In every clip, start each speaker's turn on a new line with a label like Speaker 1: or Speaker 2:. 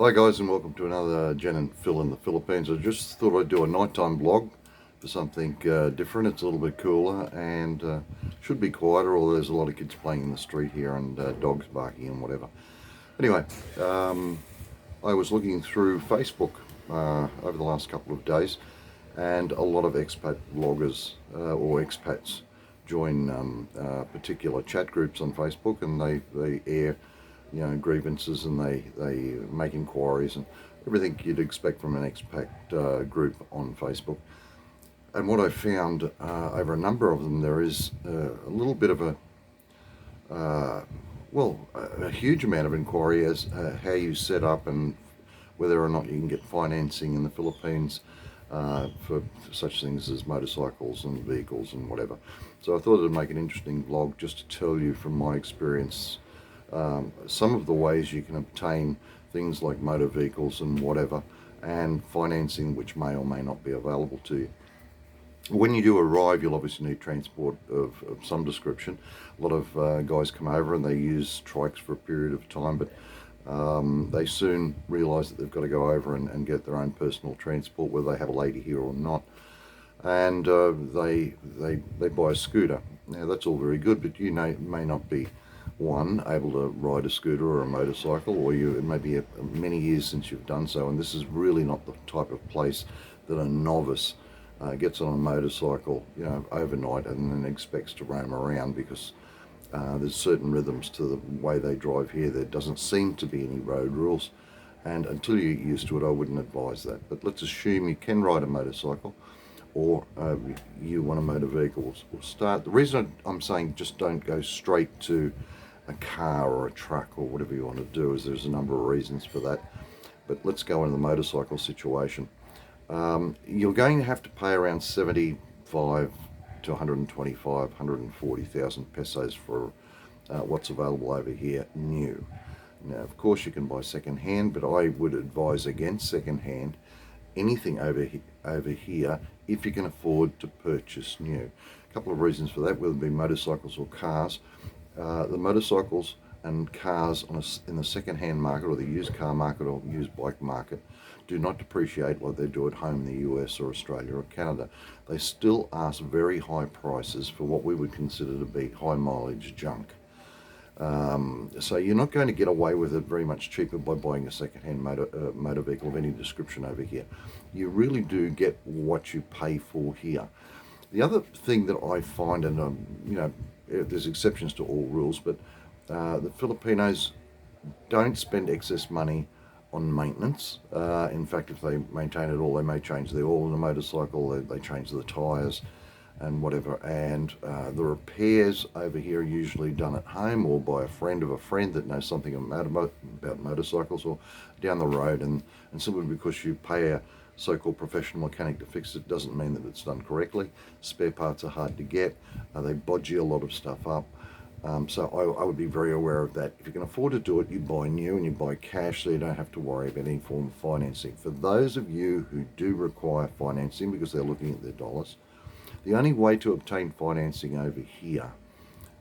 Speaker 1: Hi guys, and welcome to another Jen and Phil in the Philippines. I just thought I'd do a nighttime vlog for something different. It's a little bit cooler and should be quieter, although there's a lot of kids playing in the street here and dogs barking and whatever. Anyway, I was looking through Facebook over the last couple of days, and a lot of expat vloggers or expats join particular chat groups on Facebook, and they air grievances, and they make inquiries and everything you'd expect from an expat group on Facebook. And what I found over a number of them, there is a little bit of a huge amount of inquiry as how you set up and whether or not you can get financing in the Philippines for such things as motorcycles and vehicles and whatever. So I thought I'd make an interesting vlog just to tell you from my experience some of the ways you can obtain things like motor vehicles and whatever, and financing which may or may not be available to you. When you do arrive, you'll obviously need transport of some description. A lot of guys come over and they use trikes for a period of time, but they soon realise that they've got to go over and get their own personal transport, whether they have a lady here or not. And they buy a scooter. Now that's all very good, but you may not be able to ride a scooter or a motorcycle, or it may be many years since you've done so, and this is really not the type of place that a novice gets on a motorcycle overnight and then expects to roam around, because there's certain rhythms to the way they drive here. There doesn't seem to be any road rules, and until you get used to it, I wouldn't advise that. But let's assume you can ride a motorcycle, or you want a motor vehicle. We'll start. The reason I'm saying just don't go straight to a car or a truck or whatever you want to do is there's a number of reasons for that. But let's go into the motorcycle situation. You're going to have to pay around 75 to 125, 140,000 pesos for what's available over here new. Now, of course, you can buy second hand, but I would advise against second hand anything over here if you can afford to purchase new. A couple of reasons for that, whether it be motorcycles or cars. The motorcycles and cars in the second-hand market, or the used car market or used bike market, do not depreciate like they do at home in the US or Australia or Canada. They still ask very high prices for what we would consider to be high mileage junk. So you're not going to get away with it very much cheaper by buying a second-hand motor vehicle of any description over here. You really do get what you pay for here. The other thing that I find, and there's exceptions to all rules, but the Filipinos don't spend excess money on maintenance. In fact, if they maintain it all, they may change the oil in the motorcycle, they change the tyres and whatever. And the repairs over here are usually done at home or by a friend of a friend that knows something about motorcycles, or down the road. And simply because you pay a so-called professional mechanic to fix it doesn't mean that it's done correctly. Spare parts are hard to get. They bodgy a lot of stuff up. So I would be very aware of that. If you can afford to do it, you buy new and you buy cash, so you don't have to worry about any form of financing. For those of you who do require financing because they're looking at their dollars, the only way to obtain financing over here,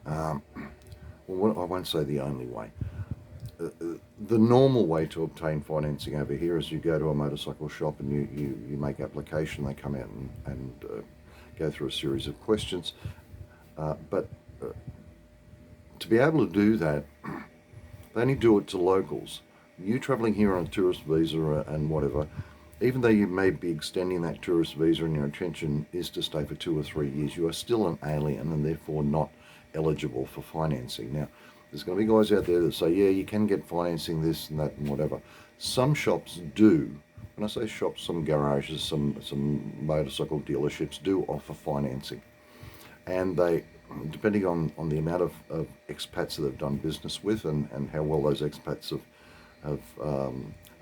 Speaker 1: I won't say the only way, the normal way to obtain financing over here is you go to a motorcycle shop and you make application. They come out and go through a series of questions. But to be able to do that, they only do it to locals. You travelling here on a tourist visa and whatever, even though you may be extending that tourist visa and your intention is to stay for 2 or 3 years, you are still an alien and therefore not eligible for financing. Now, there's going to be guys out there that say, yeah, you can get financing, this and that and whatever. Some shops do. When I say shops, some garages, some motorcycle dealerships do offer financing. And they, depending on the amount of expats that they've done business with and how well those expats have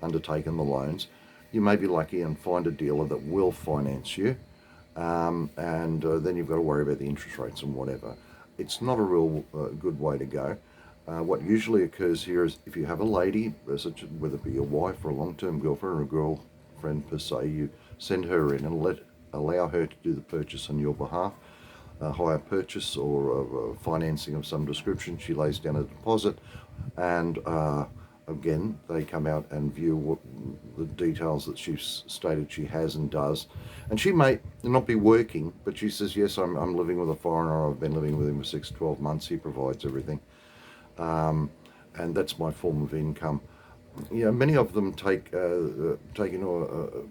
Speaker 1: undertaken the loans, you may be lucky and find a dealer that will finance you, and then you've got to worry about the interest rates and whatever. It's not a real good way to go. What usually occurs here is if you have a lady, whether it be your wife or a long-term girlfriend or a girlfriend per se, you send her in and allow her to do the purchase on your behalf. Hire purchase or financing of some description. She lays down a deposit, and again, they come out and view what the details that she's stated she has and does. And she may not be working, but she says, yes, I'm living with a foreigner. I've been living with him for 6 to 12 months. He provides everything. And that's my form of income. You know, many of them take into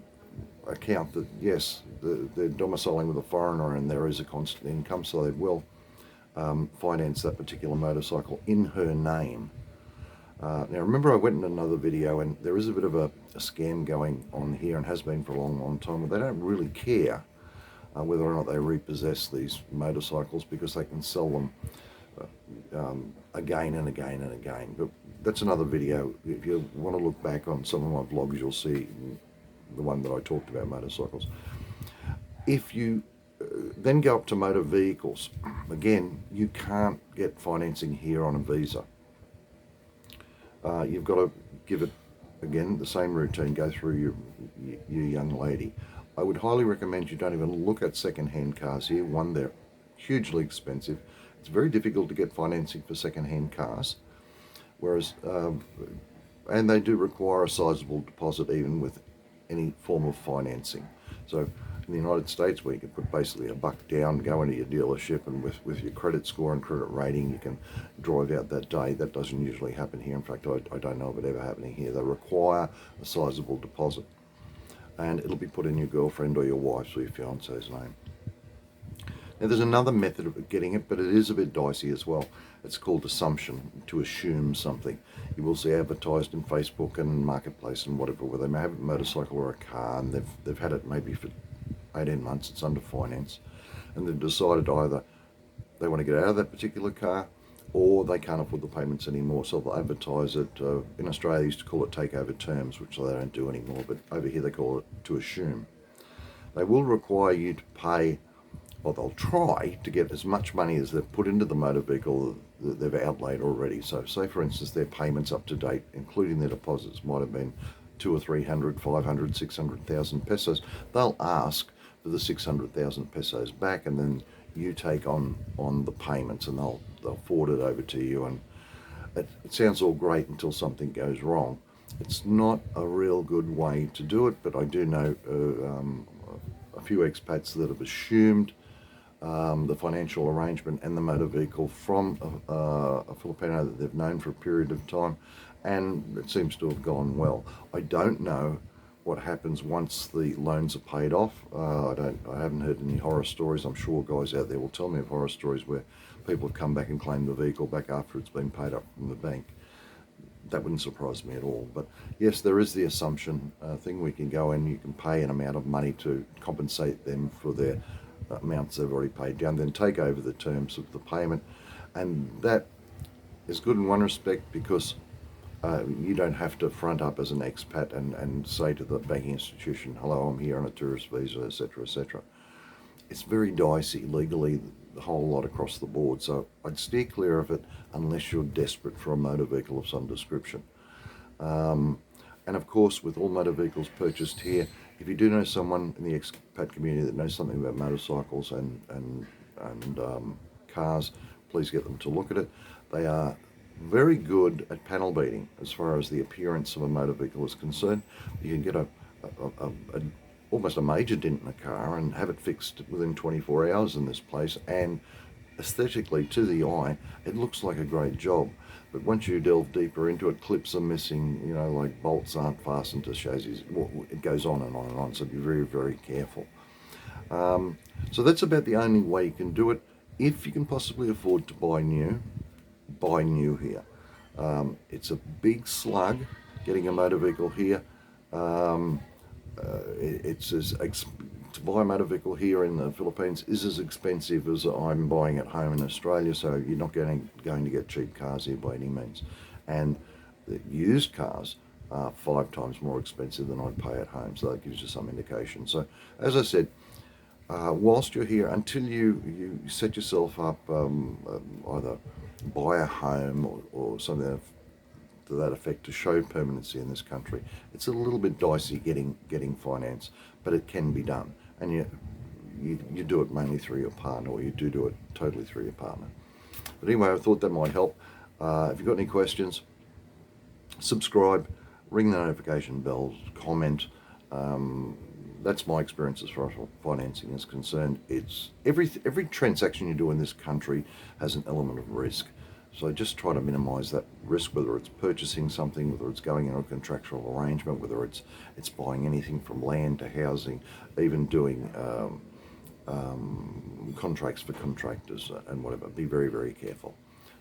Speaker 1: account that, yes, they're domiciling with a foreigner and there is a constant income, so they will finance that particular motorcycle in her name. Now, remember, I went in another video, and there is a bit of a scam going on here, and has been for a long, long time. They don't really care whether or not they repossess these motorcycles, because they can sell them again and again and again. But that's another video. If you want to look back on some of my vlogs, you'll see the one that I talked about motorcycles. If you then go up to motor vehicles, again, you can't get financing here on a visa. You've got to give it, again, the same routine, go through your young lady. I would highly recommend you don't even look at second-hand cars here. One, they're hugely expensive. It's very difficult to get financing for second-hand cars, whereas, and they do require a sizable deposit even with any form of financing. So in the United States, where you can put basically $1 down, go into your dealership, and with your credit score and credit rating, you can drive out that day. That doesn't usually happen here. In fact, I don't know of it ever happening here. They require a sizable deposit, and it'll be put in your girlfriend or your wife's or your fiance's name. Now, there's another method of getting it, but it is a bit dicey as well. It's called assumption, to assume something. You will see advertised in Facebook and Marketplace and whatever, where they may have a motorcycle or a car, and they've had it maybe for 18 months, it's under finance, and they've decided either they want to get out of that particular car, or they can't afford the payments anymore, so they'll advertise it. In Australia, they used to call it takeover terms, which they don't do anymore, but over here they call it to assume. They will require you to pay, or they'll try to get as much money as they've put into the motor vehicle that they've outlaid already. So say, for instance, their payments up to date, including their deposits, might have been 200 or 300, 500, 600,000 pesos. They'll ask for the 600,000 pesos back, and then you take on the payments, and they'll forward it over to you. And it sounds all great until something goes wrong. It's not a real good way to do it, but I do know a few expats that have assumed the financial arrangement and the motor vehicle from a Filipino that they've known for a period of time, and it seems to have gone well. I don't know what happens once the loans are paid off. I haven't heard any horror stories. I'm sure guys out there will tell me of horror stories where people have come back and claimed the vehicle back after it's been paid up from the bank. That wouldn't surprise me at all. But yes, there is the assumption thing. We can go in, you can pay an amount of money to compensate them for their amounts they've already paid down, then take over the terms of the payment. And that is good in one respect, because you don't have to front up as an expat and say to the banking institution, hello, I'm here on a tourist visa, etc., etc. It's very dicey legally, the whole lot across the board. So I'd steer clear of it unless you're desperate for a motor vehicle of some description. And of course, with all motor vehicles purchased here, if you do know someone in the expat community that knows something about motorcycles and cars, please get them to look at it. They are very good at panel beating as far as the appearance of a motor vehicle is concerned. You can get almost a major dent in a car and have it fixed within 24 hours in this place, and aesthetically, to the eye, it looks like a great job. But once you delve deeper into it, clips are missing, you know, like bolts aren't fastened to chassis. Well, it goes on and on and on, so be very, very careful. So that's about the only way you can do it. If you can possibly afford to buy new here. It's a big slug getting a motor vehicle here. To buy a motor vehicle here in the Philippines is as expensive as I'm buying at home in Australia, so you're not going to get cheap cars here by any means. And the used cars are 5 times more expensive than I'd pay at home, so that gives you some indication. So as I said, whilst you're here, until you set yourself up, either buy a home or something to that effect to show permanency in this country, it's a little bit dicey getting finance, but it can be done. And you do it mainly through your partner, or you do it totally through your partner. But anyway, I thought that might help. If you've got any questions, subscribe, ring the notification bells, comment. That's my experience as far as financing is concerned. It's every transaction you do in this country has an element of risk. So just try to minimise that risk, whether it's purchasing something, whether it's going into a contractual arrangement, whether it's buying anything from land to housing, even doing contracts for contractors and whatever. Be very, very careful.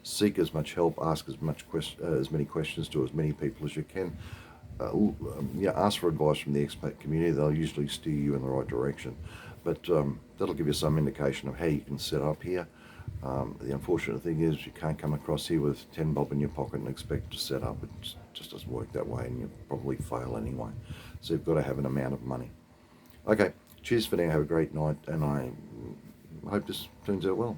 Speaker 1: Seek as much help, ask as many questions to as many people as you can. Ask for advice from the expat community. They'll usually steer you in the right direction. But that'll give you some indication of how you can set up here. The unfortunate thing is you can't come across here with 10 bob in your pocket and expect to set up. It just doesn't work that way, and you'll probably fail anyway. So you've got to have an amount of money. Okay, cheers for now. Have a great night, and I hope this turns out well.